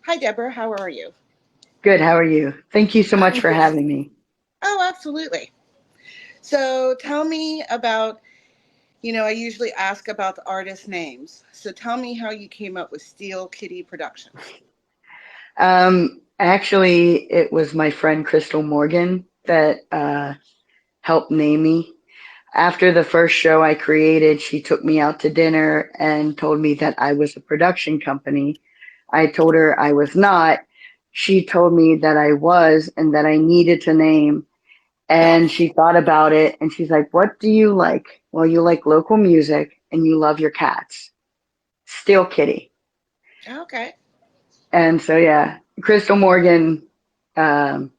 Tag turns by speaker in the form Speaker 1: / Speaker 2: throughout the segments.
Speaker 1: Hi, Deborah. How are you?
Speaker 2: Good. How are you? Thank you so much
Speaker 1: I'm
Speaker 2: for
Speaker 1: good.
Speaker 2: having me.
Speaker 1: Oh, absolutely. So tell me about, I usually ask about the artist names. So tell me how you came up with Steel Kitty Productions.
Speaker 2: Actually, it was my friend Crystal Morgan that helped name me. After the first show I created, she took me out to dinner and told me that I was a production company. I told her I was not. She told me that I was and that I needed to name. And she thought about it and she's like, "What do you like?" Well, you like local music and you love your cats. Steel Kitty.
Speaker 1: Okay.
Speaker 2: And so, yeah, Crystal Morgan um,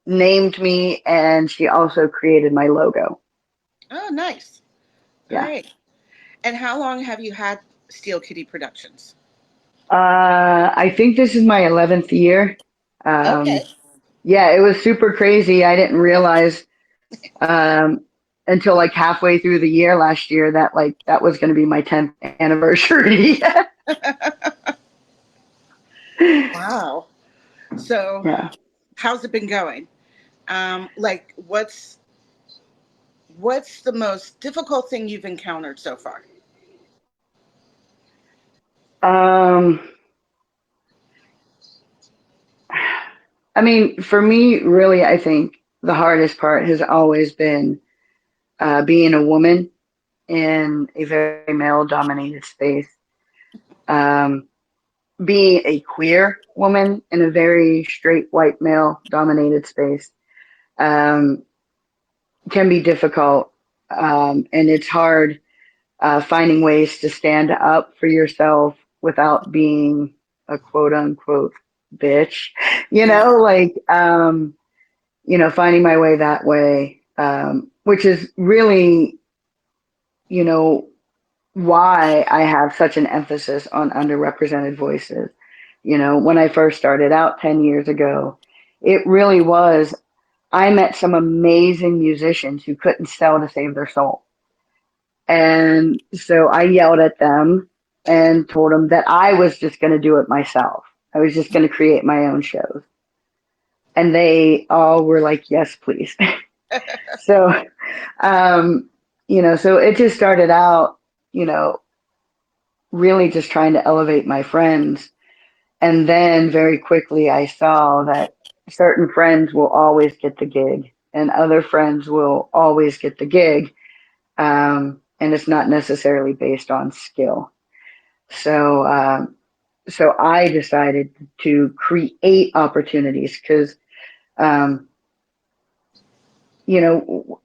Speaker 2: named me, and she also created my logo.
Speaker 1: Oh, nice. All
Speaker 2: Yeah.
Speaker 1: right. And how long have you had Steel Kitty Productions?
Speaker 2: I think this is my 11th year.
Speaker 1: Okay.
Speaker 2: Um, yeah, it was super crazy. I didn't realize um, until like halfway through the year last year that like that was going to be my 10th anniversary.
Speaker 1: Wow. So
Speaker 2: Yeah.
Speaker 1: how's it been going? What's the most difficult thing you've encountered so far?
Speaker 2: Um, I mean, for me, really, I think the hardest part has always been being a woman in a very male dominated space, um, being a queer woman in a very straight white male dominated space um, can be difficult. And it's hard finding ways to stand up for yourself without being a quote unquote bitch,
Speaker 1: Yeah.
Speaker 2: finding my way that way, which is really, you know, why I have such an emphasis on underrepresented voices. When I first started out 10 years ago, it really was, I met some amazing musicians who couldn't sell to save their soul. And so I yelled at them and told them that I was just going to do it myself. I was just going to create my own shows. And they all were like, yes, please. So, um, so it just started out, you know, really just trying to elevate my friends. And then very quickly I saw that certain friends will always get the gig and other friends will always get the gig. And it's not necessarily based on skill. So, so I decided to create opportunities because, um,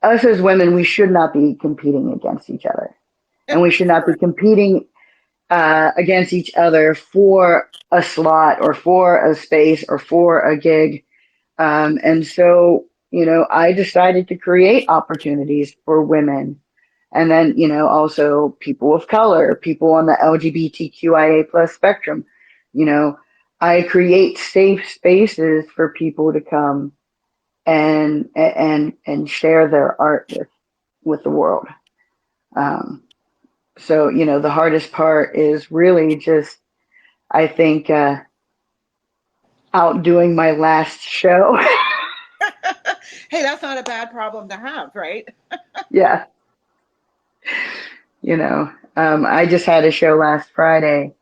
Speaker 2: us as women, we should not be competing against each other and we should not be
Speaker 1: Correct.
Speaker 2: competing against each other for a slot or for a space or for a gig. And so, I decided to create opportunities for women. And then, also people of color, people on the LGBTQIA plus spectrum. You know, I create safe spaces for people to come and share their art with the world. Um, so, the hardest part is really just, I think, outdoing my last show.
Speaker 1: Hey, that's not a bad problem to have, right?
Speaker 2: Yeah, I just had a show last Friday,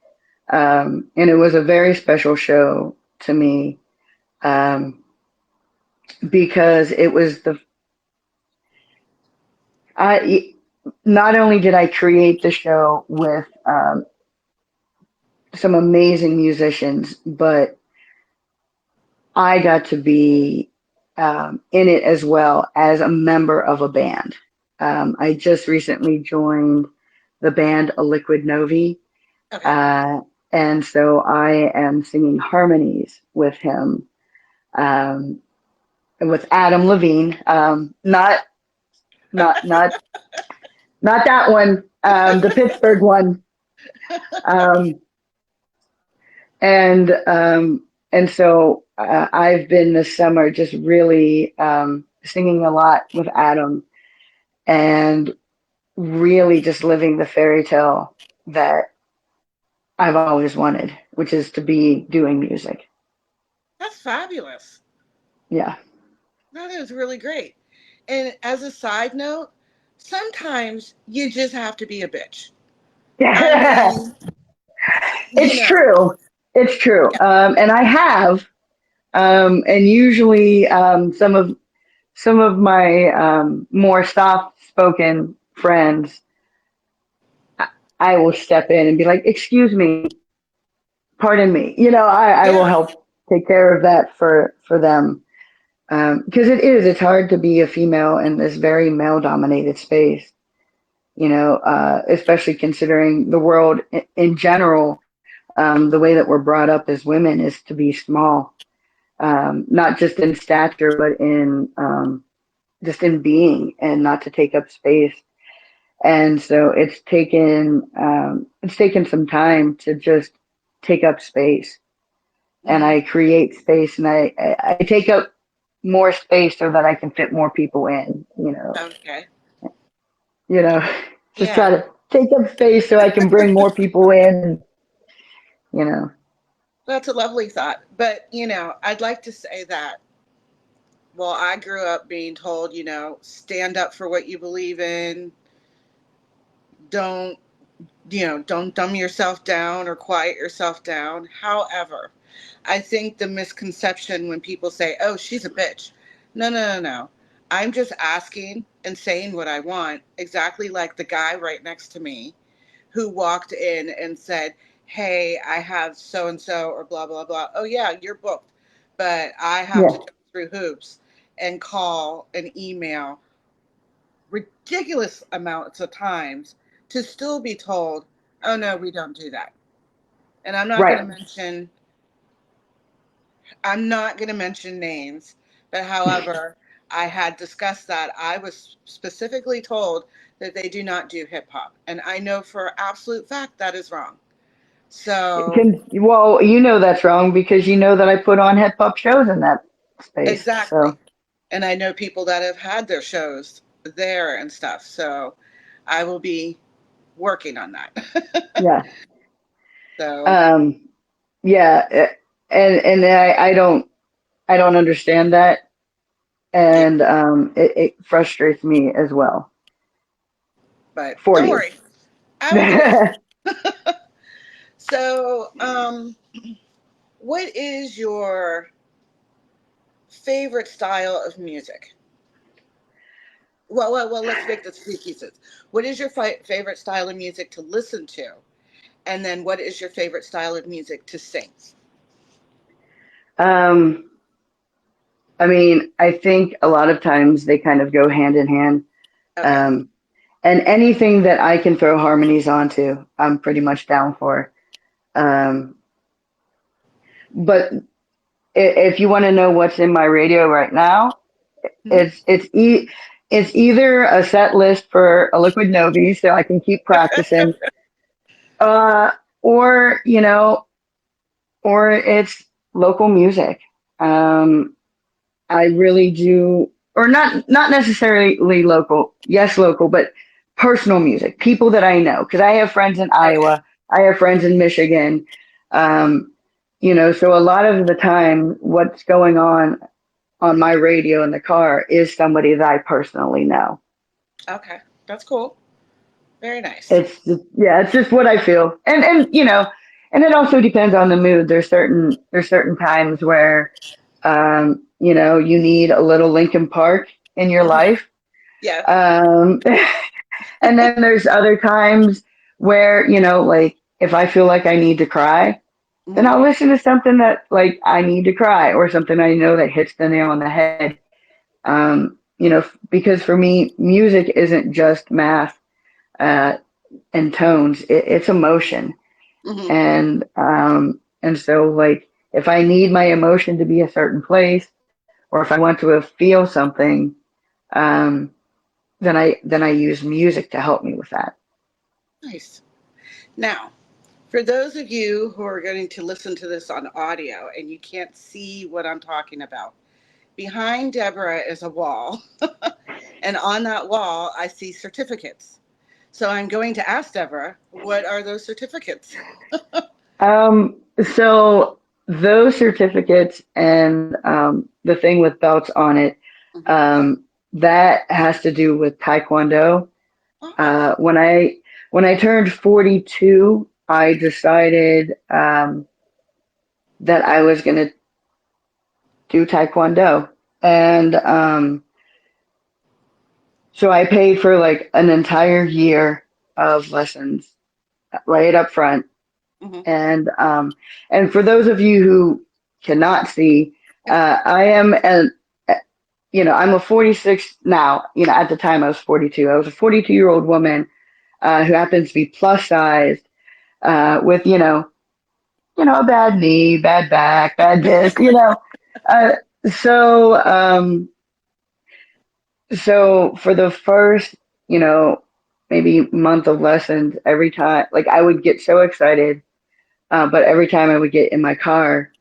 Speaker 2: and it was a very special show to me um, because it was I not only did I create the show with some amazing musicians, but I got to be in it as well as a member of a band. I just recently joined the band A Liquid Novi,
Speaker 1: Okay.
Speaker 2: uh, and so I am singing harmonies with him, um, with Adam Levine. Not, not, not that one. The Pittsburgh one. Um, and so I've been this summer just really singing a lot with Adam and really just living the fairy tale that I've always wanted. which is to be doing music.
Speaker 1: That's fabulous.
Speaker 2: Yeah.
Speaker 1: That is really great. And as a side note, sometimes you just have to be a bitch. I mean, you
Speaker 2: It's
Speaker 1: know,
Speaker 2: true. It's true.
Speaker 1: yeah,
Speaker 2: And I have, and usually some of my more soft spoken friends, I will step in and be like, "Excuse me, pardon me." You know, I will
Speaker 1: yeah,
Speaker 2: help take care of that for them because it's hard to be a female in this very male dominated space. You know, especially considering the world in general, the way that we're brought up as women is to be small, not just in stature, but in just in being, and not to take up space. And so it's taken some time to just take up space, and
Speaker 1: hmm,
Speaker 2: I create space, and I take up more space so that I can fit more people in.
Speaker 1: okay,
Speaker 2: You know, just try
Speaker 1: yeah,
Speaker 2: to take up space so I can bring more people in. You know,
Speaker 1: that's a lovely thought. But, I'd like to say that, well, I grew up being told, stand up for what you believe in. Don't, don't dumb yourself down or quiet yourself down. However, I think the misconception when people say, oh, she's a bitch. No, no, no, no. I'm just asking and saying what I want, exactly like the guy right next to me who walked in and said, hey, I have so and so or blah, blah, blah. Oh, yeah, you're booked. But I have to
Speaker 2: yeah,
Speaker 1: jump through hoops and call and email ridiculous amounts of times to still be told, oh, no, we don't do that. And
Speaker 2: right.
Speaker 1: I'm not going to mention names, but however, I had discussed that. I was specifically told that they do not do hip hop. And I know for absolute fact that is wrong. So,
Speaker 2: Well, you know that's wrong because you know that I put on hip hop shows in that space.
Speaker 1: exactly.
Speaker 2: So
Speaker 1: And I know people that have had their shows there and stuff. So I will be working on that.
Speaker 2: yeah,
Speaker 1: So,
Speaker 2: um, yeah, and I don't understand that,
Speaker 1: yeah,
Speaker 2: and it frustrates me as well.
Speaker 1: but
Speaker 2: For
Speaker 1: don't
Speaker 2: you.
Speaker 1: worry, I will do it. So, what is your favorite style of music? Well, let's make this three pieces. What is your favorite style of music to listen to? And then what is your favorite style of music to sing?
Speaker 2: um, I mean, I think a lot of times they kind of go hand in hand.
Speaker 1: Okay.
Speaker 2: Um, and anything that I can throw harmonies onto, I'm pretty much down for. Um, but if you want to know what's in my radio right now,
Speaker 1: Hmm?
Speaker 2: it's it's e- it's either a set list for a Liquid Novi, so I can keep practicing, uh, or or it's local music. Um, I really do, or not necessarily local. Yes, local, but personal music. People that I know, because I have friends in
Speaker 1: Okay.
Speaker 2: Iowa, I have friends in Michigan. Um, so a lot of the time, what's going on my radio in the car is somebody that I personally know.
Speaker 1: Okay. That's cool. Very nice.
Speaker 2: It's just, yeah, it's just what I feel, and and it also depends on the mood. There's certain times where you need a little Linkin Park in your
Speaker 1: Hmm.
Speaker 2: life.
Speaker 1: Yeah.
Speaker 2: Um, and then there's other times where, like if I feel like I need to cry, then
Speaker 1: Hmm.
Speaker 2: I'll listen to something that like I need to cry or something I know that hits the nail on the head. Because for me, music isn't just math uh, and tones; it's emotion,
Speaker 1: Hmm.
Speaker 2: and so like if I need my emotion to be a certain place, or if I want to feel something, um, then I use music to help me with that.
Speaker 1: Nice. Now, for those of you who are going to listen to this on audio and you can't see what I'm talking about, behind Deborah is a wall. And on that wall, I see certificates. So I'm going to ask Deborah, what are those certificates?
Speaker 2: So those certificates and the thing with belts on it,
Speaker 1: Hmm.
Speaker 2: um, that has to do with Taekwondo.
Speaker 1: Oh.
Speaker 2: When I turned 42, I decided that I was going to do Taekwondo, and so I paid for like an entire year of lessons right up front.
Speaker 1: Hmm.
Speaker 2: And and for those of you who cannot see, I am an I'm a 46 now. At the time I was 42. I was a 42-year-old woman who happens to be plus sized with a bad knee, bad back, bad this. Uh, so so for the first you know maybe month of lessons, every time like I would get so excited, but every time I would get in my car,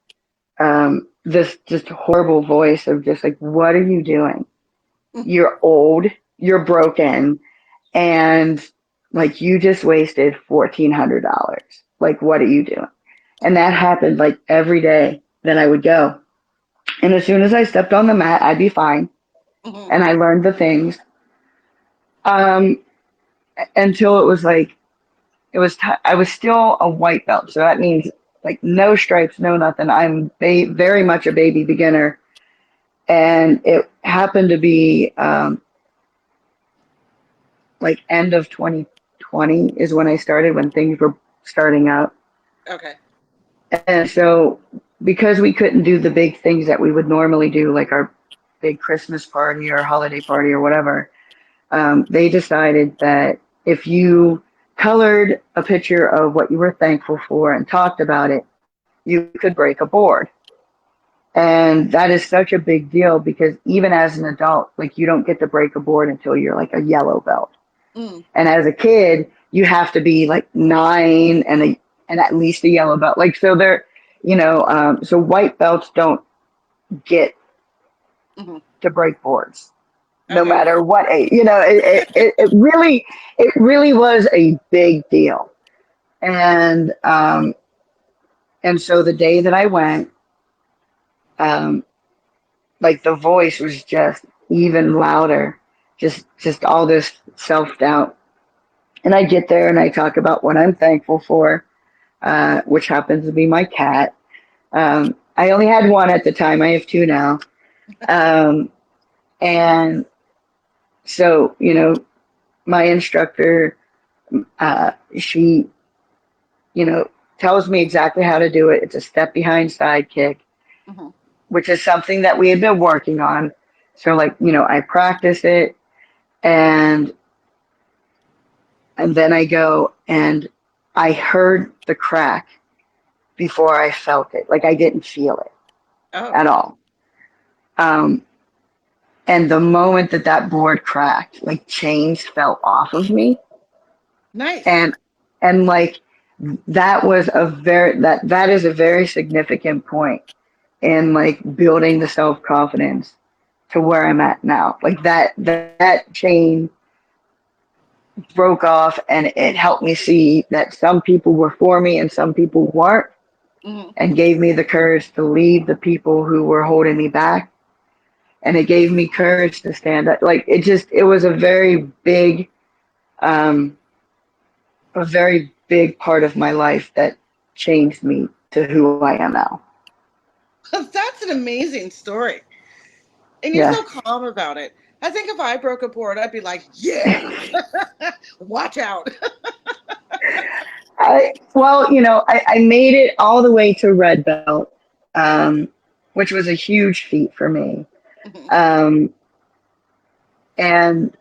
Speaker 2: this just horrible voice of just like, what are you doing? You're old, you're broken, and like you just wasted $1,400. Like, what are you doing? And that happened like every day that I would go. And as soon as I stepped on the mat, I'd be fine.
Speaker 1: Hmm.
Speaker 2: And I learned the things um, until it was like, I was still a white belt. So that means like no stripes, no nothing. I'm very much a baby beginner. And it happened to be like end of 2020 is when I started, when things were starting up.
Speaker 1: Okay.
Speaker 2: And so because we couldn't do the big things that we would normally do, like our big Christmas party or holiday party or whatever, they decided that if you colored a picture of what you were thankful for and talked about it, you could break a board. And that is such a big deal because even as an adult, like you don't get to break a board until you're like a yellow belt.
Speaker 1: Mm.
Speaker 2: And as a kid, you have to be like 9 and at least a yellow belt. Like so so white belts don't get
Speaker 1: Hmm.
Speaker 2: to break boards no
Speaker 1: Okay.
Speaker 2: matter what age. It really was a big deal. And and so the day that I went, um, like the voice was just even louder, just all this self doubt. And I get there and I talk about what I'm thankful for, which happens to be my cat. I only had one at the time. I have two now. Um, and so, my instructor, she, tells me exactly how to do it. It's a step behind side kick,
Speaker 1: Hmm.
Speaker 2: which is something that we had been working on. So, like, I practice it, and and then I go and I heard the crack before I felt it. Like I didn't feel it
Speaker 1: Oh,
Speaker 2: at all. Um, and the moment that that board cracked, like chains fell off of me,
Speaker 1: nice.
Speaker 2: and like that is a very significant point in like building the self confidence to where I'm at now. Like that chain broke off, and it helped me see that some people were for me and some people weren't,
Speaker 1: Hmm.
Speaker 2: and gave me the courage to leave the people who were holding me back, and it gave me courage to stand up. Like it was um, a very big part of my life that changed me to who I am now.
Speaker 1: That's an amazing story. And you're
Speaker 2: Yeah.
Speaker 1: so calm about it. I think if I broke a board, I'd be like, yeah, watch out.
Speaker 2: I made it all the way to red belt, um, which was a huge feat for me.
Speaker 1: Hmm.
Speaker 2: Um, and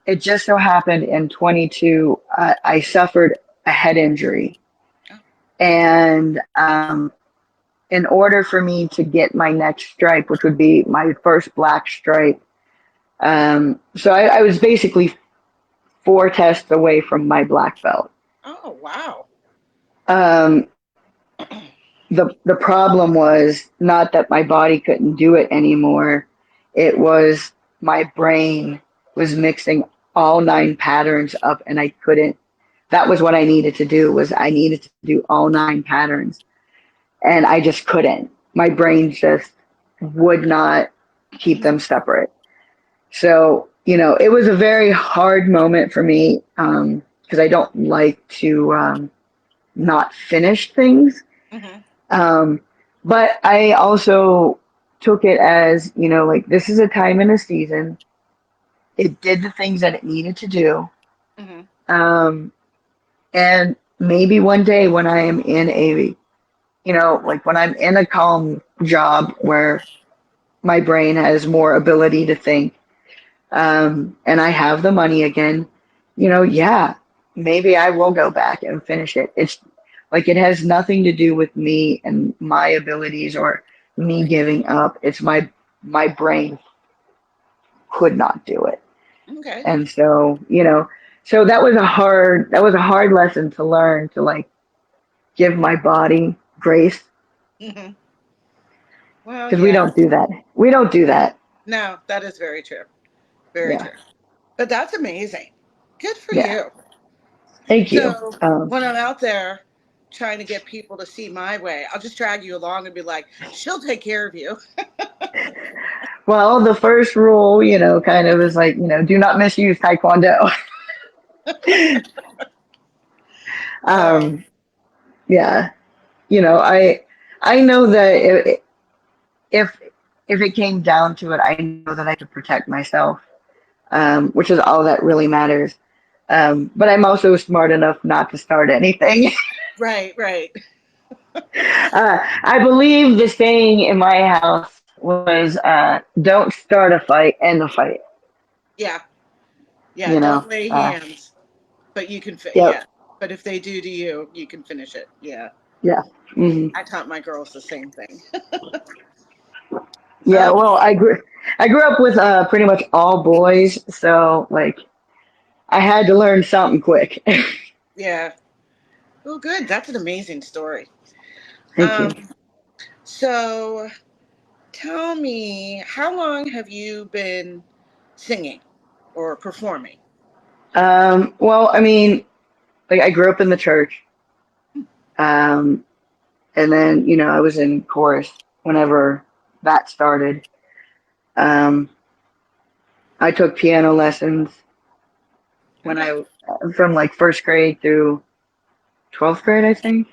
Speaker 2: it just so happened in 22, I suffered a head injury. And in order for me to get my next stripe, which would be my first black stripe, so I was basically 4 tests away from my black belt.
Speaker 1: Oh, wow.
Speaker 2: Um, the problem was not that my body couldn't do it anymore. It was my brain was mixing all 9 patterns up, and I couldn't. That was what I needed to do. Was I needed to do all 9 patterns, and I just couldn't. My brain just would not keep them separate. So, it was a very hard moment for me because I don't like to not finish things.
Speaker 1: Mm-hmm.
Speaker 2: Um, but I also took it as, like this is a time in a season. It did the things that it needed to do.
Speaker 1: Mm-hmm.
Speaker 2: Um, and maybe one day when I am in a, like when I'm in a calm job where my brain has more ability to think, and I have the money again, yeah, maybe I will go back and finish it. It's like it has nothing to do with me and my abilities or me giving up. It's my brain could not do it.
Speaker 1: Okay.
Speaker 2: And so, so that was a hard lesson to learn to like give my body grace
Speaker 1: Mm-hmm. Well,
Speaker 2: because we
Speaker 1: yeah.
Speaker 2: don't do that. We don't do that.
Speaker 1: No, that is very true. Very
Speaker 2: Yeah.
Speaker 1: true. But that's amazing. Good for
Speaker 2: Yeah.
Speaker 1: you.
Speaker 2: Thank you.
Speaker 1: So when I'm out there trying to get people to see my way, I'll just drag you along and be like, she'll take care of you.
Speaker 2: Well, the first rule, kind of is like, do not misuse Taekwondo.
Speaker 1: Oh,
Speaker 2: um, yeah. I know that if if it came down to it, I know that I could protect myself, which is all that really matters. But I'm also smart enough not to start anything.
Speaker 1: right, right.
Speaker 2: I believe the saying in my house was, "Don't start a fight, end the fight."
Speaker 1: Yeah, yeah.
Speaker 2: You
Speaker 1: Don't
Speaker 2: know.
Speaker 1: lay hands, but
Speaker 2: Yep.
Speaker 1: yeah. But if they do to you, you can finish it. Yeah.
Speaker 2: Yeah. Hmm.
Speaker 1: I taught my girls the same thing.
Speaker 2: Yeah. Well,
Speaker 1: Okay.
Speaker 2: I grew up with pretty much all boys, so like I had to learn something quick.
Speaker 1: Yeah. Well, good. That's an amazing story.
Speaker 2: Thank you.
Speaker 1: Um, so tell me, how long have you been singing or performing?
Speaker 2: Well, I mean, like I grew up in the church, um, and then I was in chorus whenever that started. Um, I took piano lessons when
Speaker 1: Okay.
Speaker 2: from like first grade through 12th grade, I think.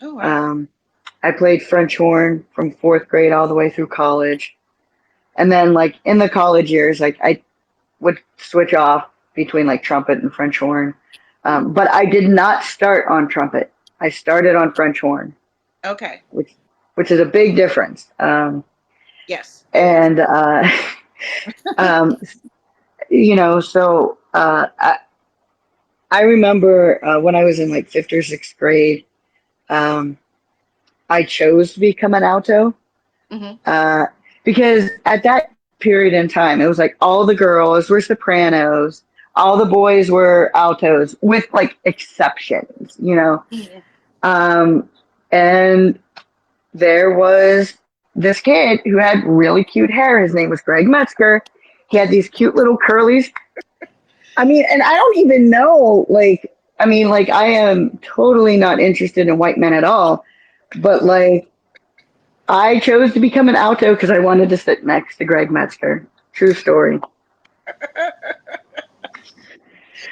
Speaker 1: Oh, wow.
Speaker 2: Um, I played French horn from fourth grade all the way through college. And then like in the college years, like I would switch off between like trumpet and French horn. But I did not start on trumpet. I started on French horn,
Speaker 1: Okay.
Speaker 2: which is a big difference.
Speaker 1: Yes, it is.
Speaker 2: And um, so I remember when I was in like fifth or sixth grade, um, I chose to become an alto
Speaker 1: Hmm.
Speaker 2: uh, because at that period in time, it was like all the girls were sopranos, all the boys were altos, with like exceptions.
Speaker 1: Hmm.
Speaker 2: Um, and there was this kid who had really cute hair. His name was Greg Metzger. He had these cute little curlies. I mean, and I don't even know, like, I mean, like, I am totally not interested in white men at all, but like, I chose to become an alto because I wanted to sit next to Greg Metzger. True story.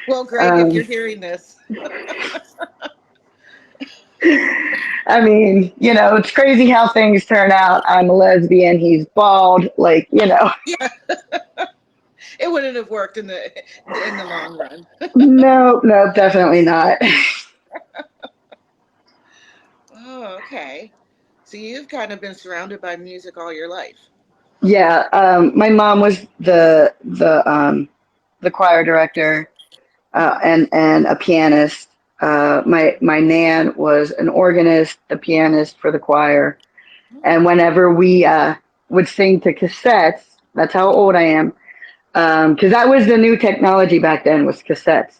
Speaker 1: Well, Greg, if you're
Speaker 2: Um,
Speaker 1: hearing this,
Speaker 2: I mean, it's crazy how things turn out. I'm a lesbian. He's bald. Like.
Speaker 1: yeah, it wouldn't have worked in the long run.
Speaker 2: No, no, definitely not.
Speaker 1: Oh, okay. So you've kind of been surrounded by music all your life.
Speaker 2: Yeah, my mom was the choir director and a pianist. My nan was an organist, a pianist for the choir. And whenever we would sing to cassettes, that's how old I am, because that was the new technology back then was cassettes.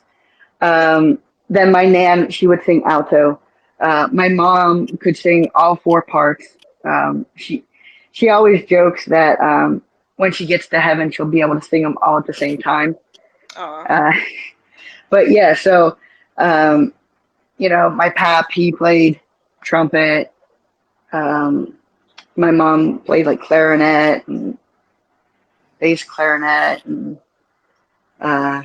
Speaker 2: Um, then my nan, she would sing alto. My mom could sing all four parts. She always jokes that when she gets to heaven, she'll be able to sing them all at the same time.
Speaker 1: Aw.
Speaker 2: Uh, but yeah, so my pap, he played trumpet. Um, my mom played like clarinet and bass clarinet, and uh,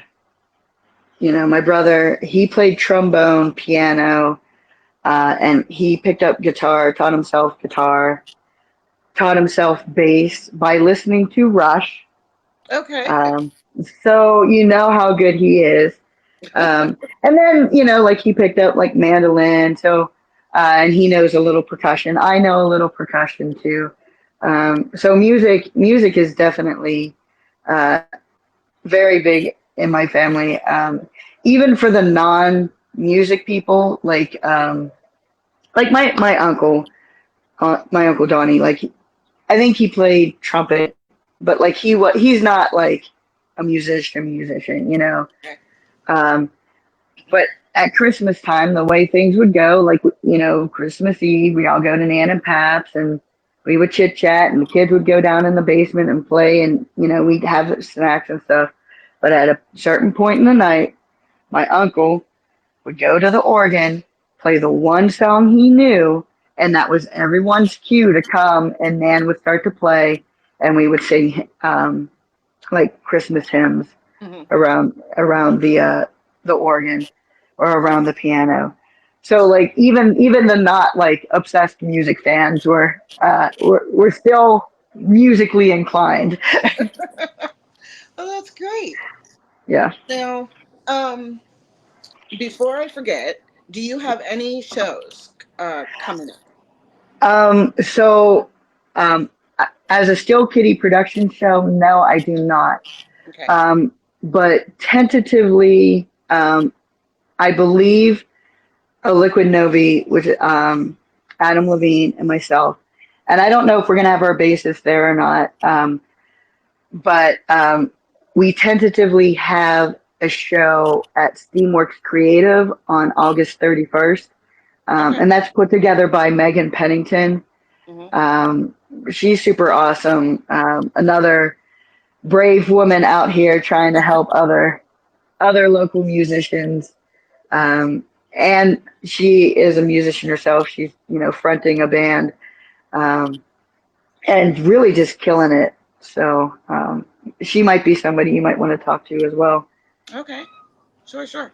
Speaker 2: my brother, he played trombone, piano, and he picked up guitar, taught himself guitar, taught himself bass by listening to Rush.
Speaker 1: Okay.
Speaker 2: Um, so you know how good he is. And then, like he picked up like mandolin. So, and he knows a little percussion. I know a little percussion too. So music is definitely, uh, very big in my family. Even for the non-music people, like my uncle Donnie, like I think he played trumpet, but like he's not like a musician.
Speaker 1: Okay.
Speaker 2: Um, but at Christmas time, the way things would go, like Christmas Eve, we all go to Nan and Pap's, and we would chit chat, and the kids would go down in the basement and play, and we'd have snacks and stuff. But at a certain point in the night, my uncle would go to the organ, play the one song he knew, and that was everyone's cue to come, and Nan would start to play, and we would sing like Christmas hymns
Speaker 1: Hmm.
Speaker 2: around the organ or around the piano. So like even the not like obsessed music fans were still musically inclined.
Speaker 1: Oh, that's great.
Speaker 2: Yeah.
Speaker 1: Now, um, before I forget, do you have any shows coming up?
Speaker 2: So um, as a Still Kitty production show, no, I do not.
Speaker 1: Okay.
Speaker 2: Um, but tentatively, I believe a Liquid Novi, which Adam Levine and myself, and I don't know if we're gonna have our bassist there or not. But we tentatively have a show at Steamworks Creative on August 31st,
Speaker 1: Okay.
Speaker 2: and that's put together by Megan Pennington.
Speaker 1: Hmm.
Speaker 2: Um, she's super awesome. Another brave woman out here trying to help other local musicians. And she is a musician herself. She's fronting a band, um, and really just killing it. So she might be somebody you might want to talk to as well.
Speaker 1: Okay. Sure, sure.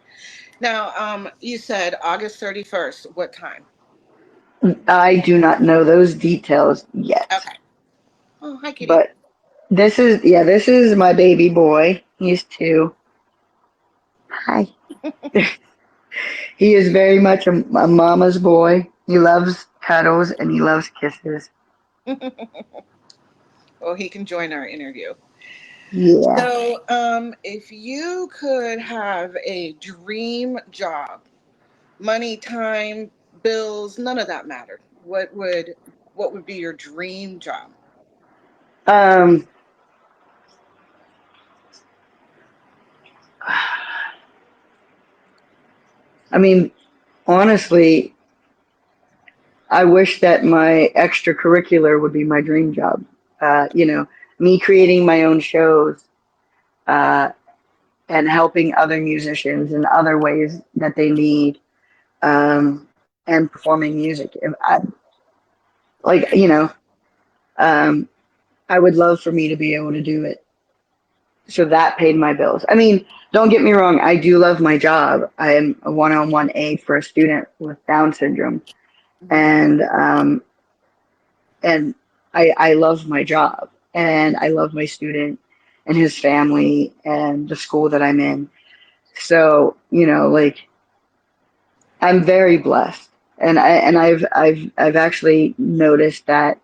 Speaker 1: Now, you said August 31st. What time?
Speaker 2: I do not know those details yet,
Speaker 1: Okay. Oh, hi, Kitty.
Speaker 2: but this is my baby boy. He's 2. Hi. He is very much a mama's boy. He loves cuddles and he loves kisses.
Speaker 1: Oh, he can join our interview.
Speaker 2: Yeah.
Speaker 1: So, if you could have a dream job, money, time, bills, none of that mattered. What would be your dream job?
Speaker 2: Um, I mean, honestly, I wish that my extracurricular would be my dream job. Me creating my own shows, uh, and helping other musicians in other ways that they need, and performing music. If I, like, um, I would love for me to be able to do it. So that paid my bills. I mean, don't get me wrong, I do love my job. I am a one-on-one aide for a student with Down syndrome,
Speaker 1: Hmm.
Speaker 2: and and I love my job, and I love my student and his family and the school that I'm in. So, like I'm very blessed, and I've actually noticed that,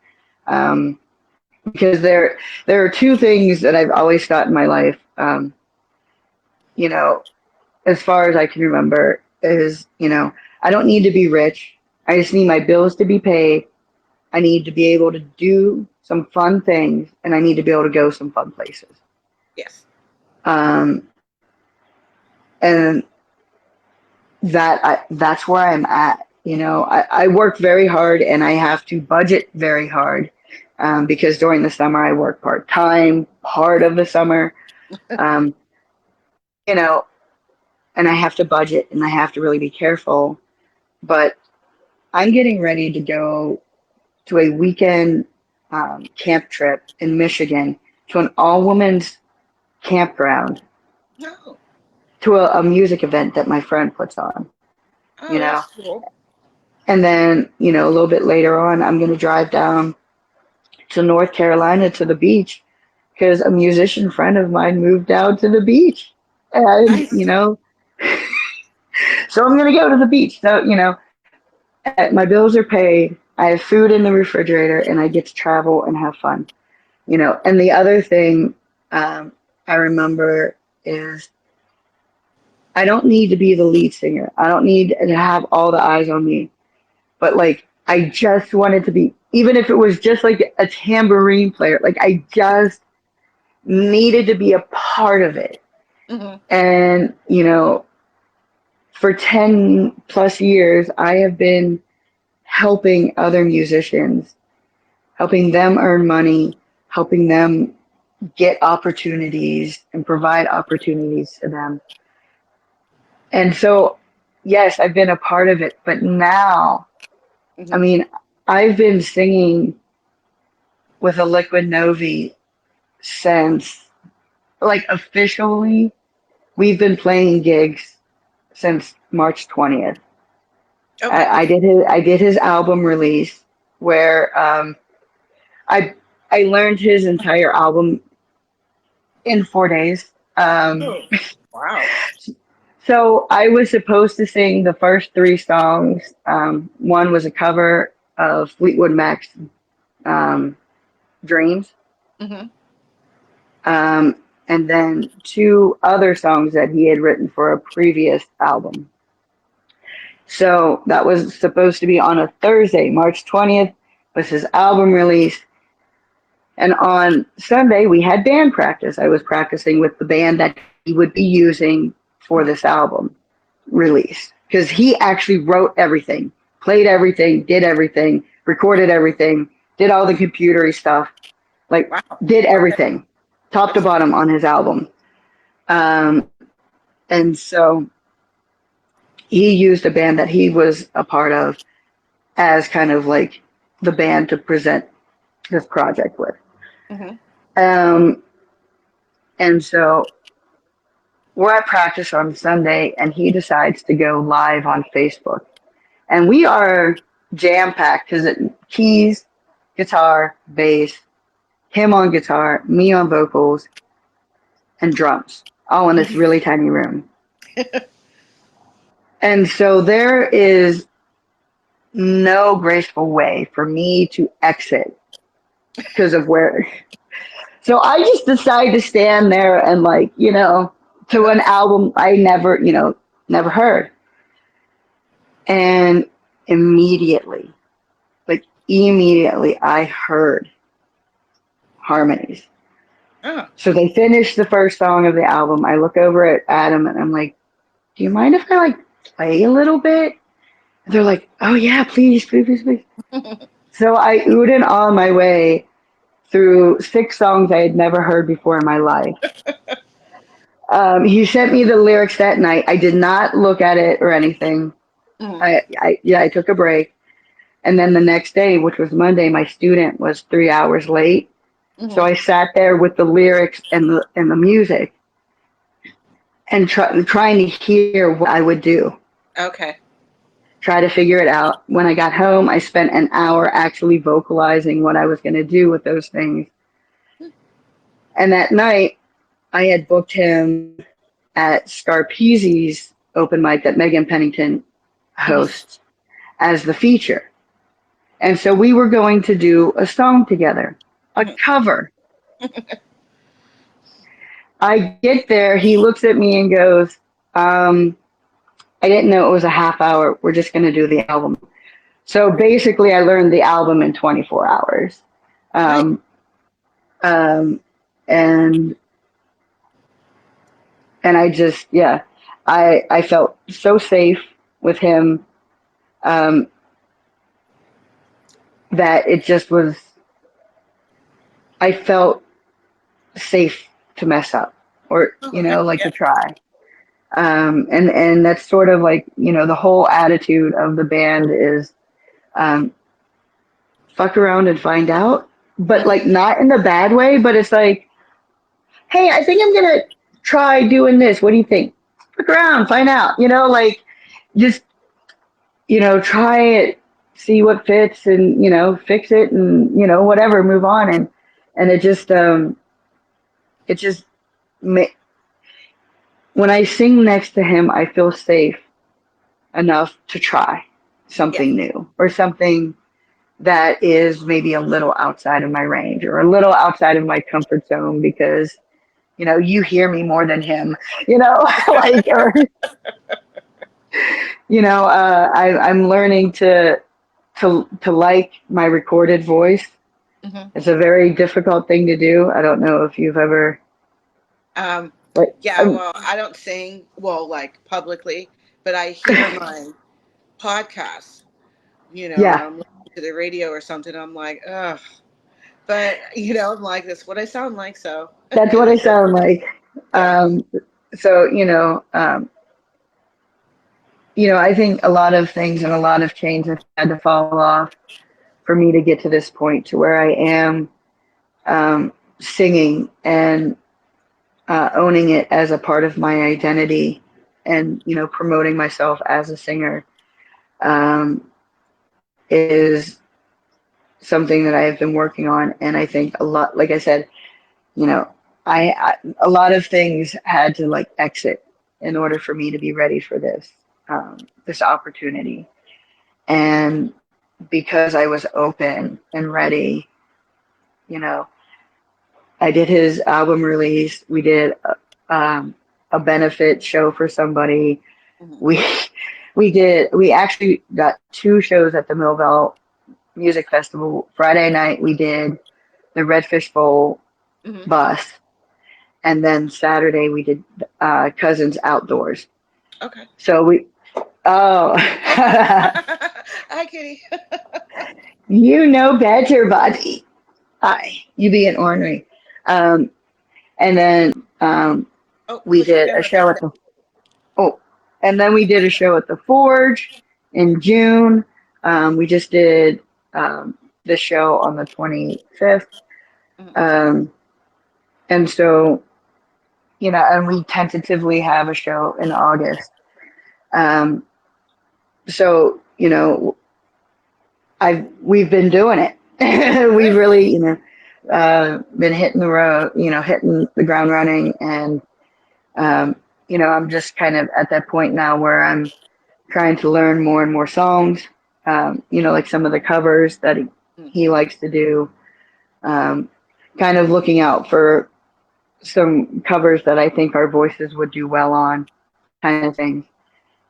Speaker 2: because there are two things that I've always thought in my life, you know, as far as I can remember, is I don't need to be rich. I just need my bills to be paid. I need to be able to do some fun things, and I need to be able to go some fun places.
Speaker 1: Yes.
Speaker 2: Um, and that's where I'm at. I work very hard and I have to budget very hard, because during the summer I work part time, part of the summer, um, you know, and I have to budget and I have to really be careful. But I'm getting ready to go to a weekend camp trip in Michigan to an all women's campground
Speaker 1: No.
Speaker 2: to a music event that my friend puts on, you
Speaker 1: Oh,
Speaker 2: know.
Speaker 1: that's cool.
Speaker 2: And then, a little bit later on, I'm going to drive down to North Carolina to the beach because a musician friend of mine moved down to the beach. And,
Speaker 1: Nice.
Speaker 2: so I'm going to go to the beach. So, my bills are paid. I have food in the refrigerator and I get to travel and have fun, And the other thing I remember is I don't need to be the lead singer. I don't need to have all the eyes on me. But like, I just wanted to be, even if it was just like a tambourine player, like I just needed to be a part of it.
Speaker 1: Hmm.
Speaker 2: And, for 10 plus years, I have been helping other musicians, helping them earn money, helping them get opportunities and provide opportunities to them. And so, yes, I've been a part of it, but now, I
Speaker 1: Hmm.
Speaker 2: mean, I've been singing with a Liquid Novi since, like, officially, we've been playing gigs since March 20th.
Speaker 1: Okay.
Speaker 2: I did his album release where I I learned his entire album in 4 days.
Speaker 1: Oh, wow.
Speaker 2: So I was supposed to sing the first three songs. One was a cover of Fleetwood Mac's um, Dreams,
Speaker 1: Hmm.
Speaker 2: um, and then two other songs that he had written for a previous album. So that was supposed to be on a Thursday, March 20th, was his album release. And on Sunday, we had band practice. I was practicing with the band that he would be using for this album release because he actually wrote everything, played everything, did everything, recorded everything, did all the computery stuff, like
Speaker 1: Wow.
Speaker 2: did
Speaker 1: Okay.
Speaker 2: everything, top to
Speaker 1: That's
Speaker 2: bottom on his album. Um, and so he used a band that he was a part of as kind of like the band to present this project with.
Speaker 1: hmm
Speaker 2: Um, and so we're at practice on Sunday, and he decides to go live on Facebook. And we are jam packed because it keys, guitar, bass, him on guitar, me on vocals, and drums, all in this
Speaker 1: hmm
Speaker 2: really tiny room. And so there is no graceful way for me to exit because of where. So I just decide to stand there and like, to an album I never, never heard. And immediately, like immediately, I heard harmonies.
Speaker 1: Oh.
Speaker 2: So they finished the first song of the album. I look over at Adam and I'm like, "Do you mind if I like play a little bit?" And they're like, "Oh yeah, please, please, please, please." So I oohed and on my way through six songs I had never heard before in my life. He sent me the lyrics that night. I did not look at it or anything.
Speaker 1: Hmm.
Speaker 2: I took a break. And then the next day, which was Monday, my student was 3 hours late. So
Speaker 1: Hmm.
Speaker 2: I sat there with the lyrics and the music and trying to hear what I would do.
Speaker 1: Okay.
Speaker 2: Try to figure it out. When I got home, I spent an hour actually vocalizing what I was going to do with those things. And that night, I had booked him at Scarpesi's open mic that Megan Pennington
Speaker 1: Hmm.
Speaker 2: hosts as the feature. And so we were going to do a song together, a
Speaker 1: Hmm.
Speaker 2: cover. I get there, he looks at me and goes, um, I didn't know it was a half hour. We're just going to do the album. So basically, I learned the album in 24 hours.
Speaker 1: Nice.
Speaker 2: Um, um, and and I just, yeah, I felt so safe with him um, that it just was, I felt safe to mess up or,
Speaker 1: Oh, heck
Speaker 2: like
Speaker 1: yeah.
Speaker 2: to try. And that's sort of like, the whole attitude of the band is um, fuck around and find out, but like not in the bad way, but it's like, hey, I think I'm gonna try doing this. What do you think? Fuck around, find out. Like just try it, see what fits, and fix it, and whatever, move on, and it just ma- when I sing next to him, I feel safe enough to try
Speaker 1: Yes.
Speaker 2: something new or something that is maybe a little outside of my range or a little outside of my comfort zone because you hear me more than him, like, or I'm learning to like my recorded voice.
Speaker 1: Hmm.
Speaker 2: It's a very difficult thing to do. I don't know if you've ever
Speaker 1: Um,
Speaker 2: like
Speaker 1: yeah, well, I don't sing, well, like publicly, but I hear my podcasts, when
Speaker 2: yeah,
Speaker 1: I'm listening to the radio or something. I'm like, ugh. But, I'm like, this what I sound like, so.
Speaker 2: that's what I sound like.
Speaker 1: Yeah.
Speaker 2: Um, so I think a lot of things and a lot of chains have had to fall off for me to get to this point to where I am singing and owning it as a part of my identity and promoting myself as a singer um, is something that I have been working on. And I think a lot, like I said, you know, a lot of things had to like exit in order for me to be ready for this opportunity. And because I was open and ready, you know, I did his album release. We did a benefit show for somebody.
Speaker 1: Hmm.
Speaker 2: We we actually got two shows at the Millville Music Festival. Friday night we did the Redfish Bowl
Speaker 1: Hmm.
Speaker 2: bus, and then Saturday we did Cousins Outdoors.
Speaker 1: Okay.
Speaker 2: So oh,
Speaker 1: Oh, hi, Kitty.
Speaker 2: you know better, buddy. Hi, you being ornery. Um, and then
Speaker 1: Oh,
Speaker 2: we
Speaker 1: put your
Speaker 2: did a
Speaker 1: camera
Speaker 2: show
Speaker 1: down.
Speaker 2: at the oh, and then we did a show at the Forge in June. We just did the show on the 25th.
Speaker 1: Hmm.
Speaker 2: Um, and so, and we tentatively have a show in August. Um, so, we've been doing it. We've
Speaker 1: Good.
Speaker 2: really, been hitting the road, hitting the ground running. And, um, I'm just kind of at that point now where I'm trying to learn more and more songs, like some of the covers that he
Speaker 1: Hmm.
Speaker 2: likes to do, um, kind of looking out for some covers that I think our voices would do well on, kind of thing.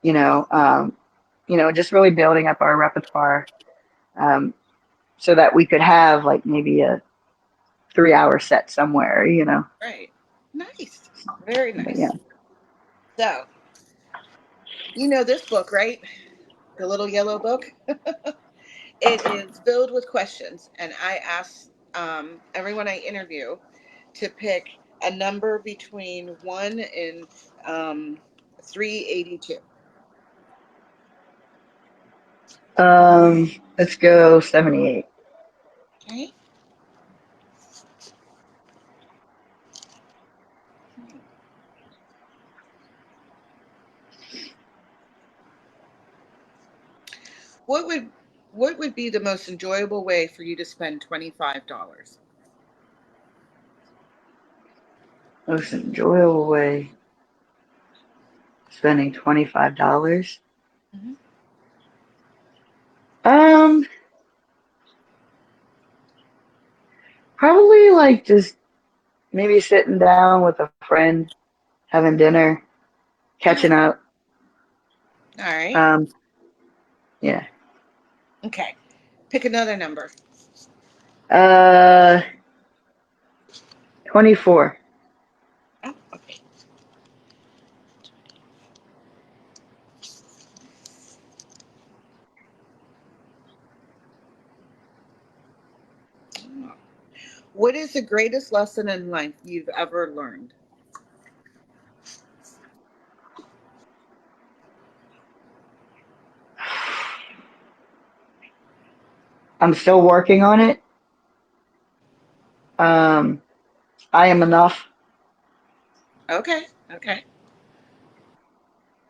Speaker 2: You know, um, just really building up our repertoire um, so that we could have like maybe a 3 hour set somewhere.
Speaker 1: Right. Nice. Very
Speaker 2: But yeah.
Speaker 1: nice. So, you know this book, right? The little yellow book. It is filled with questions, and I ask everyone I interview to pick a number between 1 and 382.
Speaker 2: Let's go 78.
Speaker 1: Okay. What would what would be the most enjoyable way for you to spend $25?
Speaker 2: Most enjoyable way spending $25.
Speaker 1: Hmm.
Speaker 2: Um, Probably like just maybe sitting down with a friend, having dinner, catching
Speaker 1: Okay.
Speaker 2: up.
Speaker 1: All right.
Speaker 2: Um, yeah.
Speaker 1: Okay. Pick another number.
Speaker 2: Uh, 24.
Speaker 1: Oh, okay. What is the greatest lesson in life you've ever learned?
Speaker 2: I'm still working on it. Um, I am enough.
Speaker 1: Okay. Okay.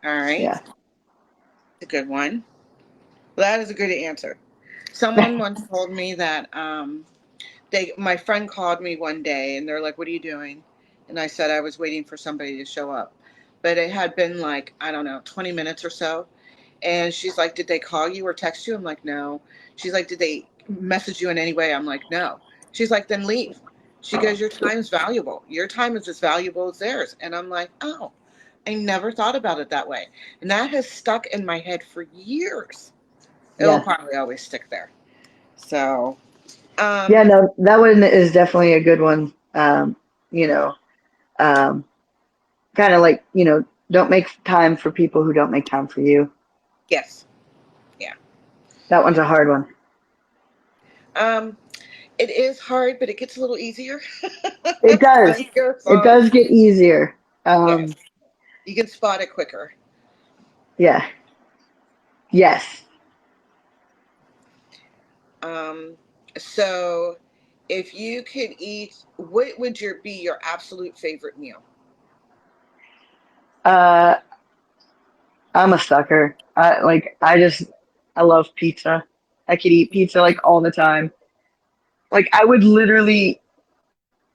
Speaker 1: All right.
Speaker 2: Yeah.
Speaker 1: A good one. Well, that is a good answer. Someone once told me that my friend called me one day and they're like, "What are you doing?" And I said I was waiting for somebody to show up. But it had been like, I don't know, 20 minutes or so. And she's like, "Did they call you or text you?" I'm like, "No." She's like, "Did they message you in any way?" I'm like, "No." She's like, "Then leave." She goes, "Your time's valuable. Your time is as valuable as theirs." And I'm like, "Oh, I never thought about it that way." And that has stuck in my head for years. It'll
Speaker 2: Yeah.
Speaker 1: probably always stick there. So,
Speaker 2: Yeah,
Speaker 1: um,
Speaker 2: no, that one is definitely a good one. You know, um, kind of like, don't make time for people who don't make time for you.
Speaker 1: yes. Yeah.
Speaker 2: That one's a hard one.
Speaker 1: Um, it is hard, but it gets a little easier.
Speaker 2: It does.
Speaker 1: On your
Speaker 2: It
Speaker 1: phone.
Speaker 2: does get easier.
Speaker 1: Yes. You can spot it quicker.
Speaker 2: Yeah. Yes.
Speaker 1: Um, so if you could eat, what would be your absolute favorite meal?
Speaker 2: Uh, I'm a sucker. I love pizza. I could eat pizza like all the time. Like I would literally,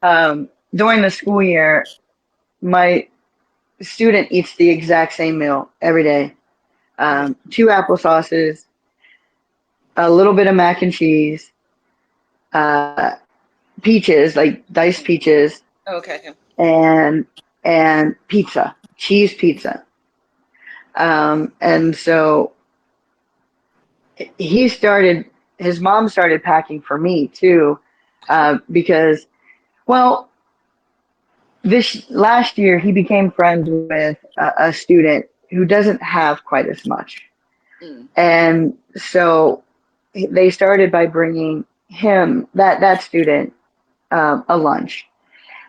Speaker 2: during the school year, my student eats the exact same meal every day.
Speaker 1: Mhm.
Speaker 2: Two applesauces, a little bit of mac and cheese, uh, peaches, like diced peaches,
Speaker 1: Okay.
Speaker 2: and pizza, cheese pizza. And so he started, his mom started packing for me too, because, well, this last year he became friends with a student who doesn't have quite as much.
Speaker 1: Mm.
Speaker 2: And so they started by bringing him, that student, a lunch.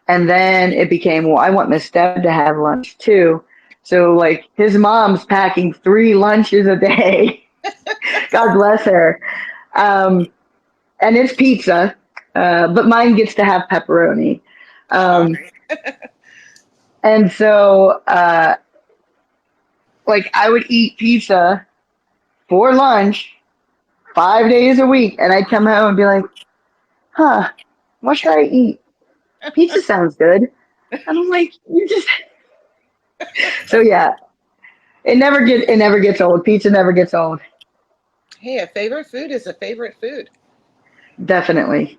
Speaker 2: And then it became, well, I want Miss Deb to have lunch too. So like his mom's packing 3 lunches a day. God bless her. Um, and it's pizza, but mine gets to have pepperoni.
Speaker 1: All
Speaker 2: Um,
Speaker 1: right.
Speaker 2: and so, like, I would eat pizza for lunch 5 days a week, and I'd come home and be like, huh, what should I eat? Pizza sounds good. And I'm like, you just, so yeah, it never gets old. Pizza never gets old.
Speaker 1: Hey, a favorite food is a favorite food.
Speaker 2: Definitely,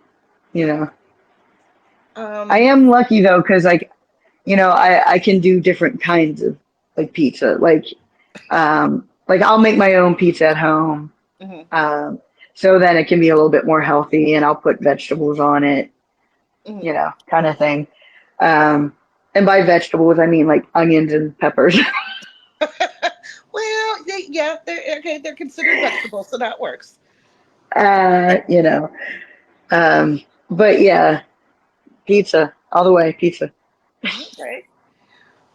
Speaker 2: you know. I
Speaker 1: Um,
Speaker 2: am lucky though, because like, I can do different kinds of like pizza. Like I'll make my own pizza at home.
Speaker 1: mhm,
Speaker 2: Um, so then it can be a little bit more healthy and I'll put vegetables on it,
Speaker 1: mhm.
Speaker 2: kind of thing. Um, and by vegetables, I mean like onions and peppers.
Speaker 1: Well, yeah, they're okay. They're considered vegetables, so that works.
Speaker 2: uh, you know, um, but yeah, pizza, all the way, pizza.
Speaker 1: Okay.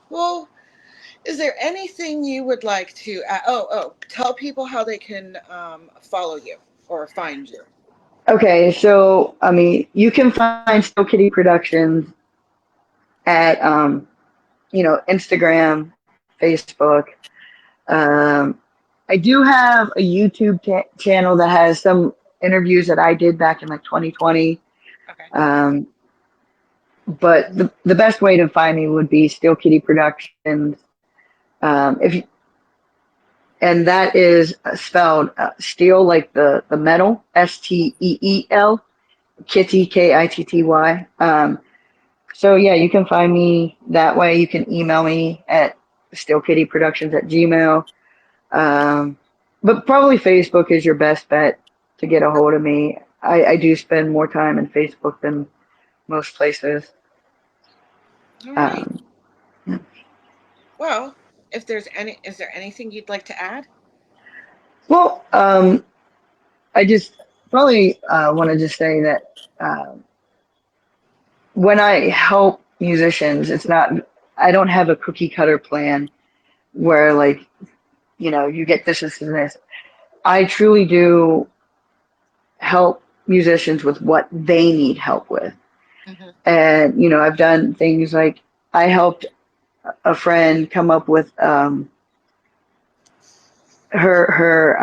Speaker 1: Well, is there anything you would like to? Tell people how they can follow you or find you.
Speaker 2: Okay, so I mean, you can find Still Kitty Productions at Instagram, Facebook. Um, I do have a YouTube channel that has some interviews that I did back in like 2020.
Speaker 1: Okay.
Speaker 2: Um, but the best way to find me would be Still Kitty Productions. If and that is spelled steel like the metal, STEEL, Kitty KITTY. So yeah, you can find me that way. You can email me at stillkittyproductions at gmail. Um, but probably Facebook is your best bet to get a hold of me. I do spend more time in Facebook than most places.
Speaker 1: All right.
Speaker 2: Um,
Speaker 1: Well, if there's any, is there anything you'd like to add?
Speaker 2: well, I just probably want to just say that when I help musicians, I don't have a cookie cutter plan where you get this, this, and this. I truly do help musicians with what they need help with.
Speaker 1: Mhm.
Speaker 2: And, I've done things like I helped a friend come up with her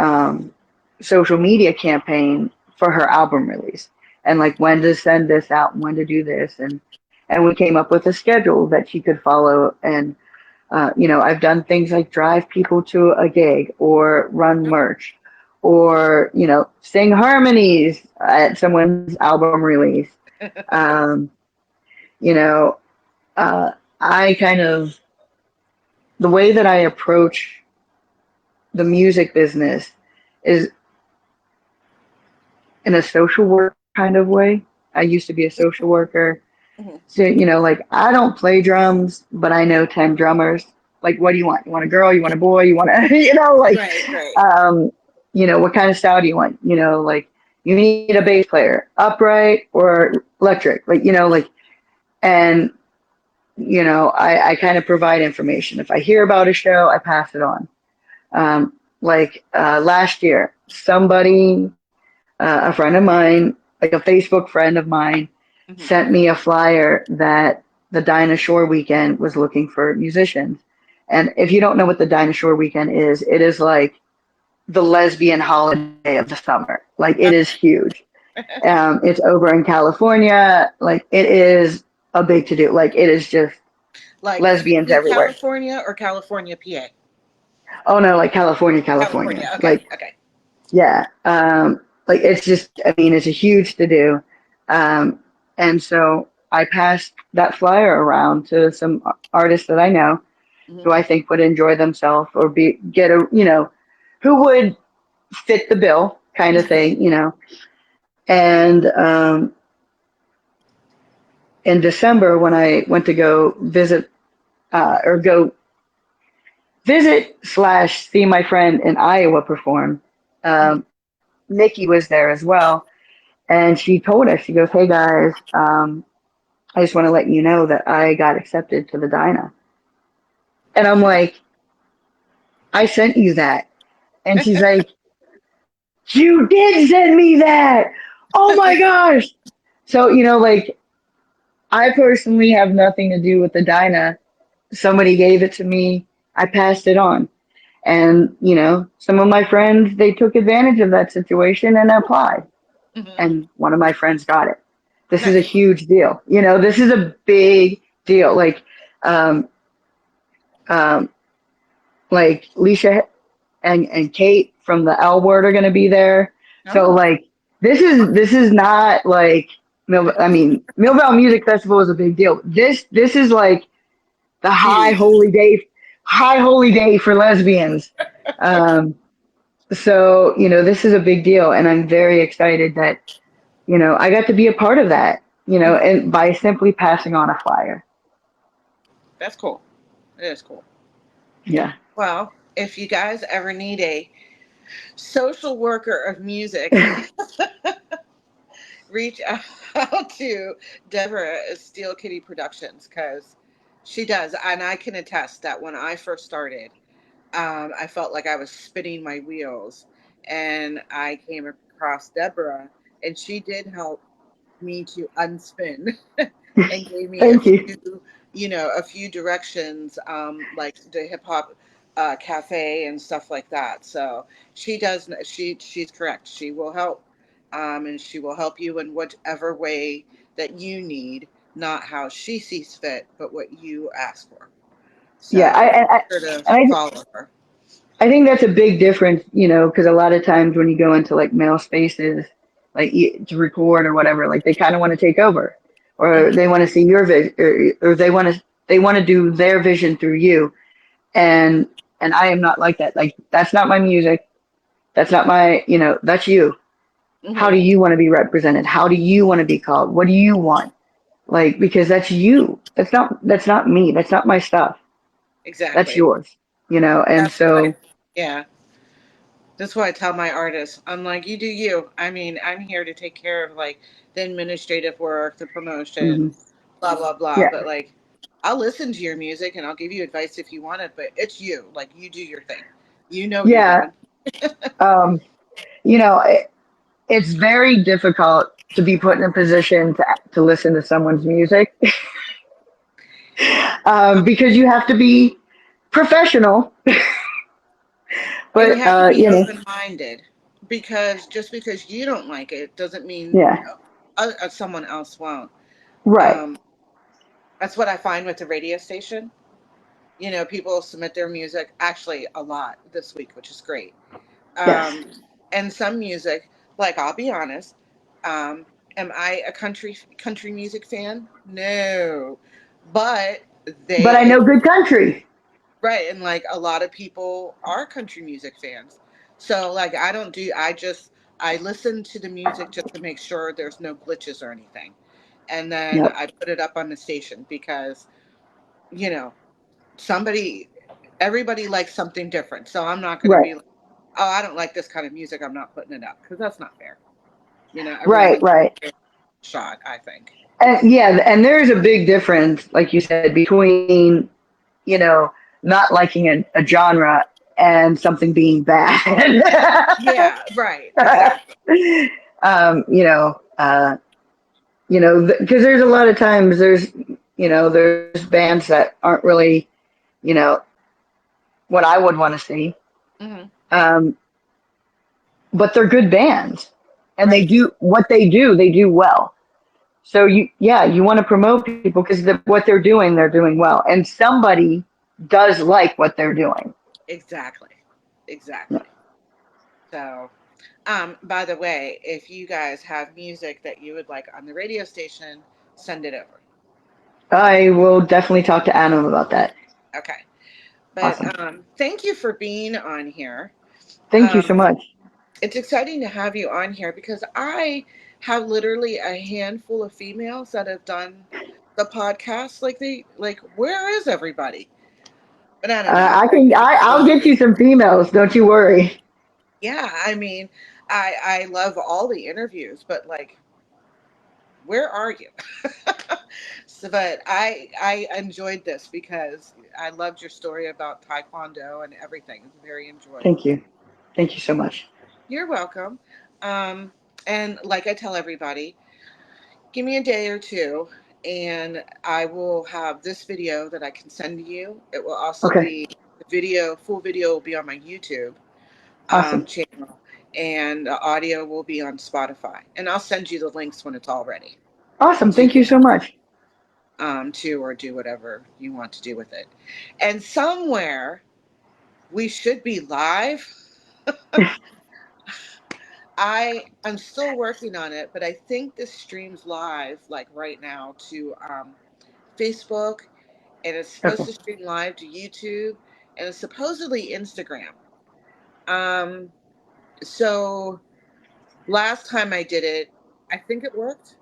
Speaker 2: social media campaign for her album release, and like when to send this out and when to do this, and we came up with a schedule that she could follow. And I've done things like drive people to a gig or run merch or sing harmonies at someone's album release. um, you know uh, I kind of, the way that I approach the music business is in a social worker kind of way. I used to be a social worker.
Speaker 1: Mhm.
Speaker 2: So, like I don't play drums, but I know 10 drummers. Like, what do you want? You want a girl? You want a boy? You want a,
Speaker 1: Right, right.
Speaker 2: um, what kind of style do you want? Like you need a bass player, upright or electric, and, I kind of provide information. If I hear about a show, I pass it on. Last year, somebody, a friend of mine, like a Facebook friend of mine,
Speaker 1: Mhm.
Speaker 2: sent me a flyer that the Dinah Shore weekend was looking for musicians. And if you don't know what the Dinah Shore weekend is, it is like the lesbian holiday of the summer. Like it is
Speaker 1: Okay.
Speaker 2: huge. It's over in California. Like it is a big to do. Like it is just
Speaker 1: Like
Speaker 2: lesbians
Speaker 1: Philly,
Speaker 2: everywhere.
Speaker 1: California, or California, PA?
Speaker 2: Oh no, like California,
Speaker 1: California.
Speaker 2: California.
Speaker 1: Okay,
Speaker 2: Like
Speaker 1: okay.
Speaker 2: yeah, like it's just, I mean, it's a huge to do. Um, and so I passed that flyer around to some artists that I know
Speaker 1: Mhm.
Speaker 2: who I think would enjoy themselves or get a, who would fit the bill kind of thing. And in December, when I went to go visit, or go visit slash see my friend in Iowa perform,
Speaker 1: Mhm.
Speaker 2: Nikki was there as well. And she told us, she goes, "Hey guys, I just want to let you know that I got accepted to the Dinah." And I'm like, "I sent you that." And she's like, "You did send me that. Oh my gosh." So, I personally have nothing to do with the Dinah. Somebody gave it to me. I passed it on. And, some of my friends, they took advantage of that situation and applied.
Speaker 1: Mhm.
Speaker 2: And one of my friends got it. This is a
Speaker 1: Nice.
Speaker 2: huge deal. This is a big deal. Um, um, like Leisha and Kate from the L Word are going to be there. So
Speaker 1: Oh.
Speaker 2: like this is not like I mean Millvale Music Festival is a big deal. This is like the
Speaker 1: Huge.
Speaker 2: high holy day for lesbians. Um, so this is a big deal, and I'm very excited that I got to be a part of that.
Speaker 1: Mhm.
Speaker 2: And by simply passing on a flyer.
Speaker 1: That's cool. It is cool.
Speaker 2: Yeah.
Speaker 1: Well, if you guys ever need a social worker of music, reach out to Deborah at Steel Kitty Productions, because she does. And I can attest that when I first started, I felt like I was spinning my wheels. And I came across Deborah, and she did help me to unspin and gave me a
Speaker 2: Thank you.
Speaker 1: few, a few directions, like the hip hop cafe and stuff like that. So she does. She's correct. She will help, and she will help you in whatever way that you need, not how she sees fit, but what you ask for.
Speaker 2: Yeah,
Speaker 1: So be sure to
Speaker 2: and
Speaker 1: follow her.
Speaker 2: I think that's a big difference, because a lot of times when you go into like male spaces, like to record or whatever, like they kind of want to take over, or
Speaker 1: Hmm.
Speaker 2: they want to see your vision, or they want to do their vision through you, and I am not like that. Like that's not my music. That's not my, that's you. How
Speaker 1: Hmm.
Speaker 2: do you want to be represented? How do you want to be called? What do you want? Like because that's you. That's not me. That's not my stuff. That's
Speaker 1: Exactly.
Speaker 2: yours. And
Speaker 1: That's what I.
Speaker 2: so
Speaker 1: Yeah. That's what I tell my artists. I'm like, you do you. I mean, I'm here to take care of like the administrative work, the
Speaker 2: mhm.
Speaker 1: promotion, blah blah blah.
Speaker 2: Yeah,
Speaker 1: But like, I'll listen to your music and I'll give you advice if you want it. But it's you. Like, you do your thing. You know what you're
Speaker 2: yeah.
Speaker 1: doing.
Speaker 2: Um, you know, it's very difficult to be put in a position to listen to someone's music because you have to be professional.
Speaker 1: And you
Speaker 2: But
Speaker 1: have to be
Speaker 2: you know,
Speaker 1: open minded, because just because you don't like it doesn't mean
Speaker 2: yeah,
Speaker 1: someone else won't.
Speaker 2: right,
Speaker 1: Um, that's what I find with the radio station. People submit their music actually a lot this week, which is great.
Speaker 2: yes.
Speaker 1: Um, and some music, like I'll be honest, um, am I a country music fan? No, but
Speaker 2: But I
Speaker 1: they
Speaker 2: know good country.
Speaker 1: right, and like a lot of people are country music fans. So like I don't do I just I listen to the music just to make sure there's no glitches or anything. And then
Speaker 2: Yep.
Speaker 1: I put it up on the station because, you know, somebody everybody likes something different. So I'm not going to
Speaker 2: Right,
Speaker 1: be like, "Oh, I don't like this kind of music. I'm not putting it up," because that's not fair.
Speaker 2: right,
Speaker 1: Everyone
Speaker 2: right.
Speaker 1: gets a shot, I think.
Speaker 2: And yeah, and there's a big difference, like you said, between, you know, not liking a genre and something being bad.
Speaker 1: Yeah, right, exactly.
Speaker 2: You know, because there's a lot of times there's bands that aren't really, you know, what I would want to see.
Speaker 1: Hmm.
Speaker 2: Um, but they're good bands, and
Speaker 1: Right,
Speaker 2: they do well. So you want to promote people because what they're doing well, and somebody does like what they're doing.
Speaker 1: exactly,
Speaker 2: Yeah.
Speaker 1: exactly. So, by the way, if you guys have music that you would like on the radio station, send it over.
Speaker 2: I will definitely talk to Adam about that.
Speaker 1: Okay.
Speaker 2: Awesome.
Speaker 1: But thank you for being on here.
Speaker 2: Thank you so
Speaker 1: Um,
Speaker 2: much.
Speaker 1: it's exciting to have you on here because I have literally a handful of females that have done the podcast. Like, where is everybody? But I don't know.
Speaker 2: I
Speaker 1: I
Speaker 2: can.
Speaker 1: think it's
Speaker 2: I'll get you
Speaker 1: hilarious.
Speaker 2: some females. Don't you worry.
Speaker 1: Yeah, I mean, I love all the interviews, but like, where are you? So, but I enjoyed this because I loved your story about Taekwondo and everything. It's very
Speaker 2: Thank
Speaker 1: enjoyable.
Speaker 2: you. Thank you so much.
Speaker 1: You're welcome. Um, and like I tell everybody, give me a day or two, and I will have this video that I can send to you. It will also
Speaker 2: Okay.
Speaker 1: be the video, full video will be on my YouTube
Speaker 2: Awesome.
Speaker 1: channel, and the audio will be on Spotify. And I'll send you the links when it's all ready,
Speaker 2: Awesome.
Speaker 1: so you
Speaker 2: Thank you
Speaker 1: can
Speaker 2: so much.
Speaker 1: to or do whatever you want to do with it. And somewhere we should be live. I'm still working on it, but I think this streams live like right now to Facebook, and it's supposed
Speaker 2: Okay.
Speaker 1: to stream live to YouTube, and it's supposedly Instagram. Um, so last time I did it, I think it worked,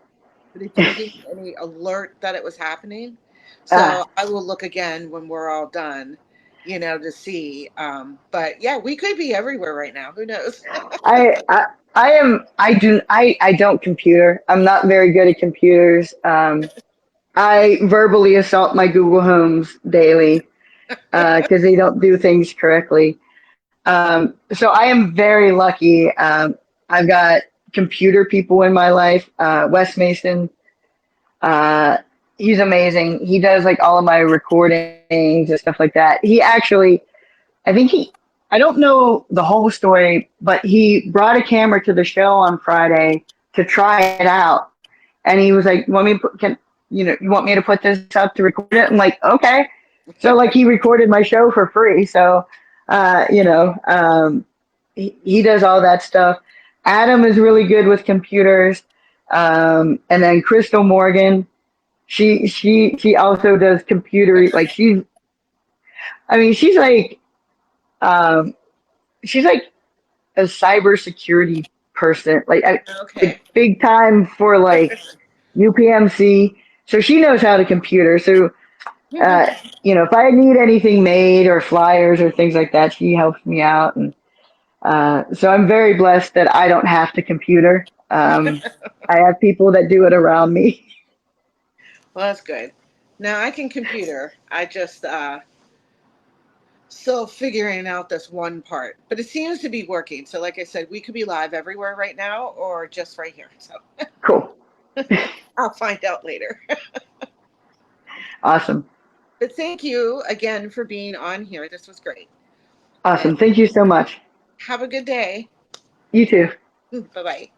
Speaker 1: but it didn't give me any alert that it was happening. So
Speaker 2: Ah,
Speaker 1: I will look again when we're all done, to see. But yeah, we could be everywhere right now. Who knows?
Speaker 2: I, I, I am. I don't computer. I'm not very good at computers. I verbally assault my Google Homes daily because they don't do things correctly. So I am very lucky. I've got computer people in my life. Wes Mason, uh, he's amazing. He does like all of my recordings and stuff like that. He actually, I think I don't know the whole story, but he brought a camera to the show on Friday to try it out. And he was like, "Want me to you want me to put this up to record it?" I'm like, "Okay." So like he recorded my show for free. So, he does all that stuff. Adam is really good with computers. And then Crystal Morgan, she also does computer. Like I mean, um, she's like a cybersecurity person, like
Speaker 1: Okay.
Speaker 2: big time for like UPMC. So she knows how to computer. So uh, if I need anything made or flyers or things like that, she helps me out. And so I'm very blessed that I don't have to computer. I have people that do it around me.
Speaker 1: Well, that's good. Now I can computer. I just still figuring out this one part, but it seems to be working. So, like I said, we could be live everywhere right now or just right here. So,
Speaker 2: Cool.
Speaker 1: I'll find out later.
Speaker 2: Awesome.
Speaker 1: But thank you again for being on here. This was great. And
Speaker 2: Awesome. Thank you so much.
Speaker 1: have a good day.
Speaker 2: You too.
Speaker 1: Bye bye.